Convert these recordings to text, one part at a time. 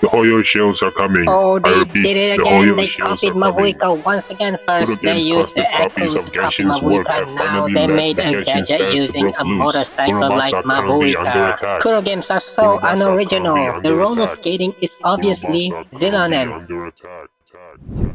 The Hoyo shields are coming. Oh, I they repeat, did it the again. Hoyo They shields copied are coming. Mavuika once again. First, they Games used the custom copies Echo of to copy Genshin's work Mavuika. have Now finally they met made the a Genshin gadget stars to using broke a loose. motorcycle Kurobots like are currently under Mavuika. attack. Kuro games are so Kurobots are currently unoriginal. The under roller attack. skating is Kurobots obviously are currently Zilonen. under attack.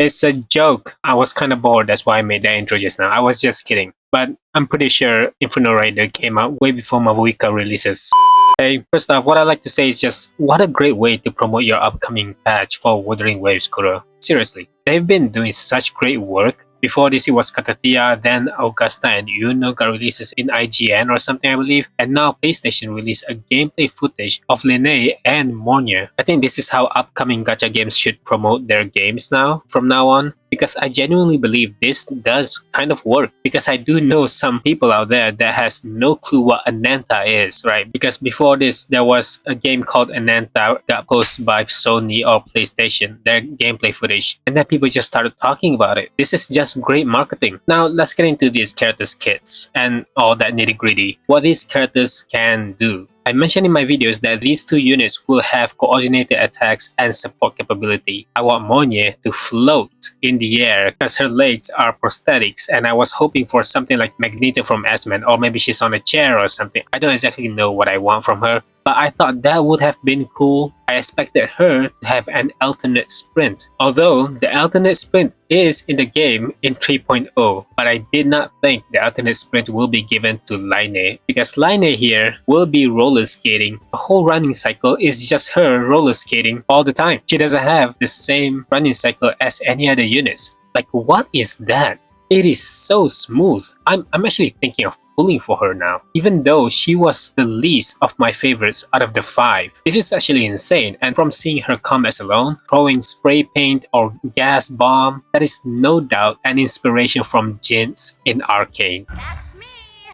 It's a joke. I was kind of bored, that's why I made that intro just now. I was just kidding. But I'm pretty sure Inferno Rider came out way before Mavuika releases. Hey, first off, what I'd like to say is just what a great way to promote your upcoming patch for Wuthering Waves, Kuro. Seriously, they've been doing such great work. Before this, it was Katathea, then Augusta and Yuno got releases in IGN or something, I believe, and now PlayStation released a gameplay footage of Lynae and Mornye. I think this is how upcoming gacha games should promote their games now, from now on, because I genuinely believe this does kind of work, because I do know some people out there that has no clue what Ananta is, right? Because before this, there was a game called Ananta got posted by Sony or PlayStation, their gameplay footage, and then people just started talking about it. This is just great marketing. Now let's get into these characters kits and all that nitty gritty. What these characters can do. I mentioned in my videos that these two units will have coordinated attacks and support capability. I want Mornye to float in the air because her legs are prosthetics, and I was hoping for something like Magneto from S-Men, or maybe she's on a chair or something. I don't exactly know what I want from her, but I thought that would have been cool. I expected her to have an alternate sprint, although the alternate sprint is in the game in 3.0, but I did not think the alternate sprint will be given to Lynae, because Lynae here will be roller skating. The whole running cycle is just her roller skating all the time. She doesn't have the same running cycle as any other units. Like, what is that? It is so smooth. I'm actually thinking of pulling for her now, even though she was the least of my favorites out of the 5. This is actually insane, and from seeing her combats alone, throwing spray paint or gas bomb, that is no doubt an inspiration from Jinx in Arcane.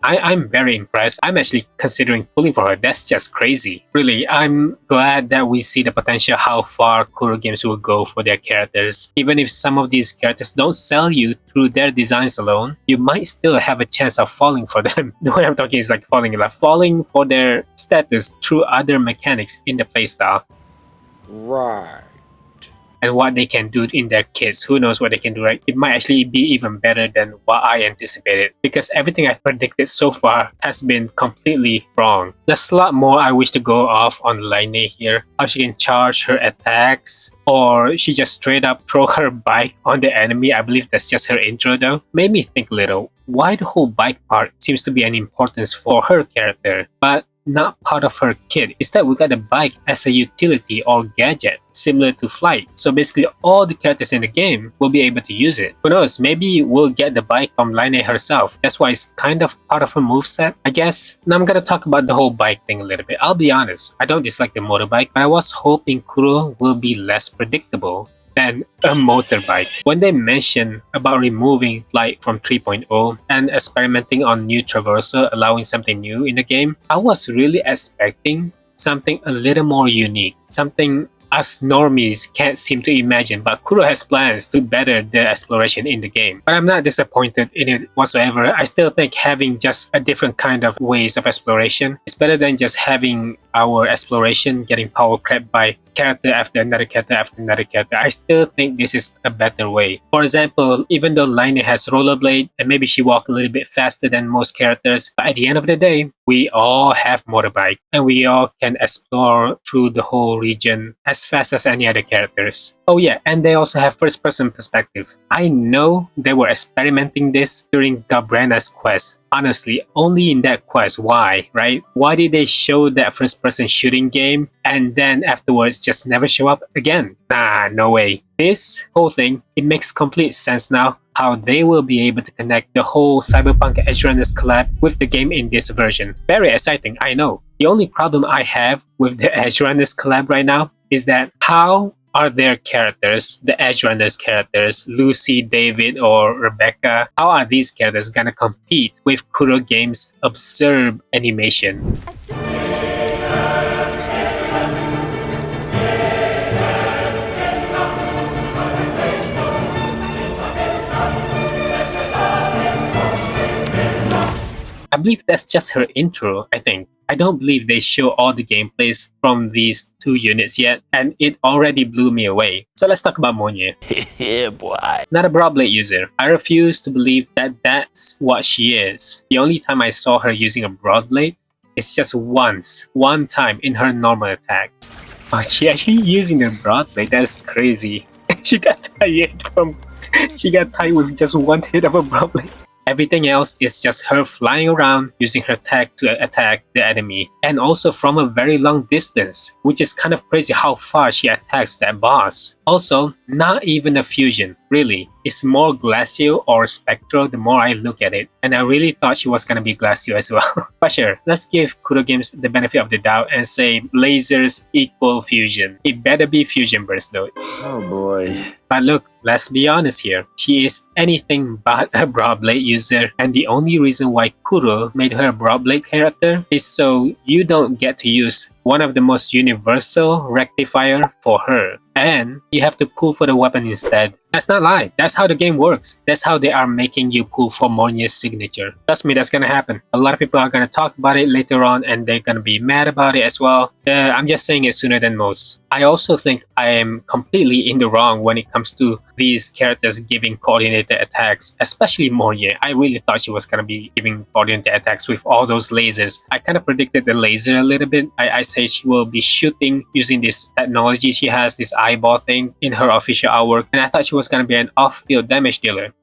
I'm very impressed. I'm actually considering pulling for her. That's just crazy. Really, I'm glad that we see the potential how far Kuro games will go for their characters. Even if some of these characters don't sell you through their designs alone, you might still have a chance of falling for them. The way I'm talking is like falling for their status through other mechanics in the playstyle. Right. And what they can do in their kits. Who knows what they can do, right? It might actually be even better than what I anticipated, because everything I've predicted so far has been completely wrong. There's a lot more I wish to go off on Lynae here. How she can charge her attacks, or she just straight up throw her bike on the enemy. I believe that's just her intro though. Made me think a little. Why the whole bike part seems to be an importance for her character, but not part of her kit. Instead, we got the bike as a utility or gadget, similar to flight. So basically, all the characters in the game will be able to use it. Who knows, maybe we'll get the bike from Lynae herself. That's why it's kind of part of her moveset, I guess. Now I'm gonna talk about the whole bike thing a little bit. I'll be honest, I don't dislike the motorbike, but I was hoping Kuro will be less predictable than a motorbike. When they mentioned about removing flight from 3.0 and experimenting on new traversal, allowing something new in the game, I was really expecting something a little more unique, something us normies can't seem to imagine, but Kuro has plans to better the exploration in the game. But I'm not disappointed in it whatsoever. I still think having just a different kind of ways of exploration is better than just having our exploration getting power crept by character after another character after another character. I still think this is a better way. For example, even though Lynae has rollerblade and maybe she walks a little bit faster than most characters, but at the end of the day, we all have motorbike and we all can explore through the whole region as fast as any other characters. Oh yeah, and they also have first person perspective. I know they were experimenting this during Gabrena's quest. Honestly, only in that quest. Why, right? Why did they show that first-person shooting game and then afterwards just never show up again? Nah, no way. This whole thing, it makes complete sense now how they will be able to connect the whole Cyberpunk Edge Runners collab with the game in this version. Very exciting, I know. The only problem I have with the Edge Runners collab right now is that how are their characters, the Edge Runners characters, Lucy, David, or Rebecca, how are these characters gonna compete with Kuro Games' absurd animation? I believe that's just her intro, I think. I don't believe they show all the gameplays from these two units yet, and it already blew me away. So let's talk about Mornye. Yeah, boy. Not a broad blade user. I refuse to believe that that's what she is. The only time I saw her using a broad blade is just one time in her normal attack. Oh, she actually using the broad blade? That's crazy. She got tired with just one hit of a broad blade. Everything else is just her flying around using her tag to attack the enemy, and also from a very long distance, which is kind of crazy how far she attacks that boss. Also, not even a fusion, really. It's more glacial or spectral the more I look at it, and I really thought she was gonna be glacial as well. But sure, let's give Kuro Games the benefit of the doubt and say lasers equal fusion. It better be fusion burst though. Oh boy. But look, let's be honest here. She is anything but a broad blade user, and the only reason why Kuro made her a broad blade character is so you don't get to use one of the most universal rectifier for her, and you have to pull for the weapon instead. That's not lie. That's how the game works. That's how they are making you pull for Mornye's signature. Trust me, that's gonna happen. A lot of people are gonna talk about it later on, and they're gonna be mad about it as well. I'm just saying it sooner than most. I also think I am completely in the wrong when it comes to these characters giving coordinated attacks, especially Mornye. I really thought she was gonna be giving coordinated attacks with all those lasers. I kind of predicted the laser a little bit. I say she will be shooting using this technology she has, this eyeball thing in her official artwork, and I thought she was gonna be an off-field damage dealer.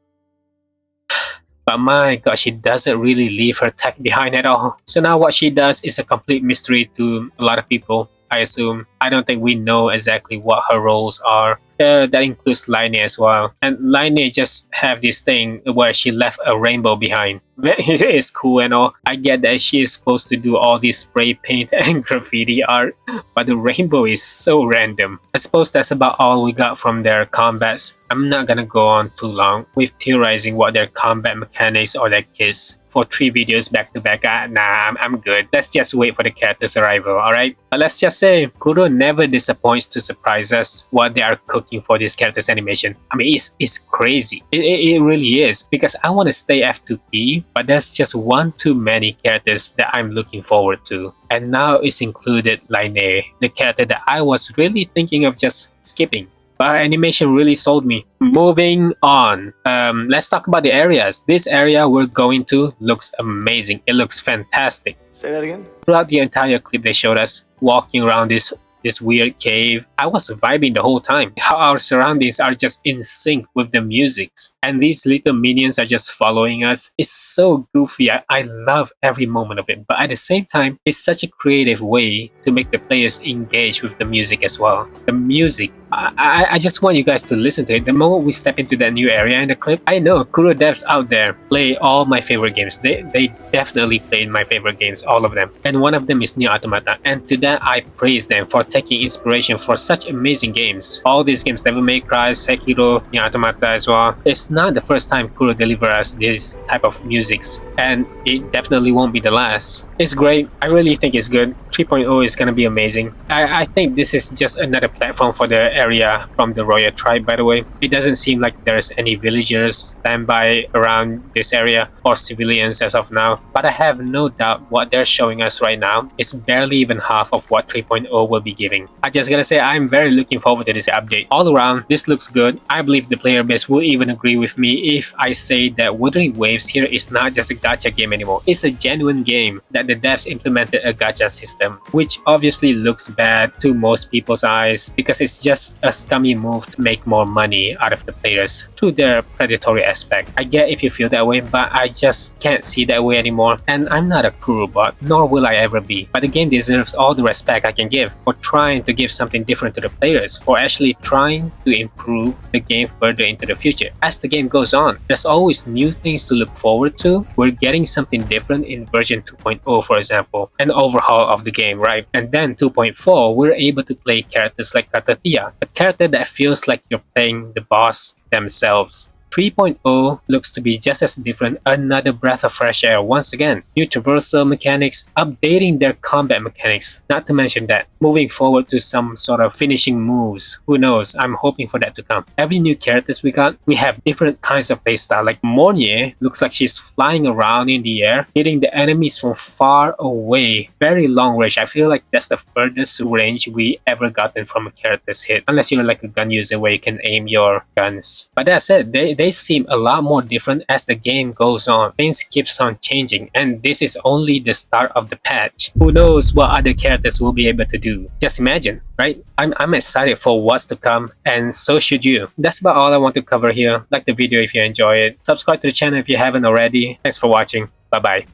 But my god, she doesn't really leave her tech behind at all. So now what she does is a complete mystery to a lot of people, I assume. I don't think we know exactly what her roles are. That includes Lynae as well. And Lynae just have this thing where she left a rainbow behind. It is cool and all. I get that she is supposed to do all this spray paint and graffiti art, but the rainbow is so random. I suppose that's about all we got from their combats. I'm not gonna go on too long with theorizing what their combat mechanics or their kits. For 3 videos back to back, nah, I'm good. Let's just wait for the character's arrival, alright? But let's just say, Kuro never disappoints to surprise us what they are cooking for this character's animation. I mean, it's crazy. It really is, because I want to stay F2P, but there's just one too many characters that I'm looking forward to. And now it's included Lynae, the character that I was really thinking of just skipping. But her animation really sold me. Moving on. Let's talk about the areas. This area we're going to looks amazing. It looks fantastic. Say that again? Throughout the entire clip they showed us walking around this weird cave, I was vibing the whole time. How our surroundings are just in sync with the musics. And these little minions are just following us. It's so goofy. I love every moment of it. But at the same time, it's such a creative way to make the players engage with the music as well. The music, I just want you guys to listen to it. The moment we step into that new area in the clip, I know Kuro devs out there play all my favorite games. They definitely played my favorite games, all of them. And one of them is Nier Automata. And to that, I praise them for taking inspiration for such amazing games. All these games, Devil May Cry, Sekiro, Nier Automata as well. It's not the first time Kuro delivers us this type of musics, and it definitely won't be the last. It's great. I really think it's good. 3.0 is gonna be amazing. I think this is just another platform for the area from the royal tribe, by the way. It doesn't seem like there's any villagers standby around this area or civilians as of now, but I have no doubt what they're showing us right now is barely even half of what 3.0 will be giving. I just gotta say, I'm very looking forward to this update. All around, this looks good. I believe the player base will even agree with me if I say that Wuthering Waves here is not just a gacha game anymore. It's a genuine game that the devs implemented a gacha system, which obviously looks bad to most people's eyes because it's just a scummy move to make more money out of the players through their predatory aspect. I get if you feel that way, but I just can't see that way anymore, and I'm not a Kuro bot, nor will I ever be. But the game deserves all the respect I can give for trying to give something different to the players, for actually trying to improve the game further into the future. As the game goes on, there's always new things to look forward to. We're getting something different in version 2.0, for example, an overhaul of the game, right? And then 2.4, we're able to play characters like Katathea, a character that feels like you're playing the boss themselves. 3.0 looks to be just as different, another breath of fresh air once again. New traversal mechanics, updating their combat mechanics, not to mention that, moving forward to some sort of finishing moves. Who knows, I'm hoping for that to come. Every new characters we got, we have different kinds of playstyle, like Mornye, looks like she's flying around in the air, hitting the enemies from far away, very long range. I feel like that's the furthest range we ever gotten from a character's hit, unless you're like a gun user where you can aim your guns. But that said, they seem a lot more different as the game goes on. Things keeps on changing, and this is only the start of the patch. Who knows what other characters will be able to do? Just imagine, right? I'm excited for what's to come, and so should you. That's about all I want to cover here. Like the video if you enjoy it. Subscribe to the channel if you haven't already. Thanks for watching. Bye bye.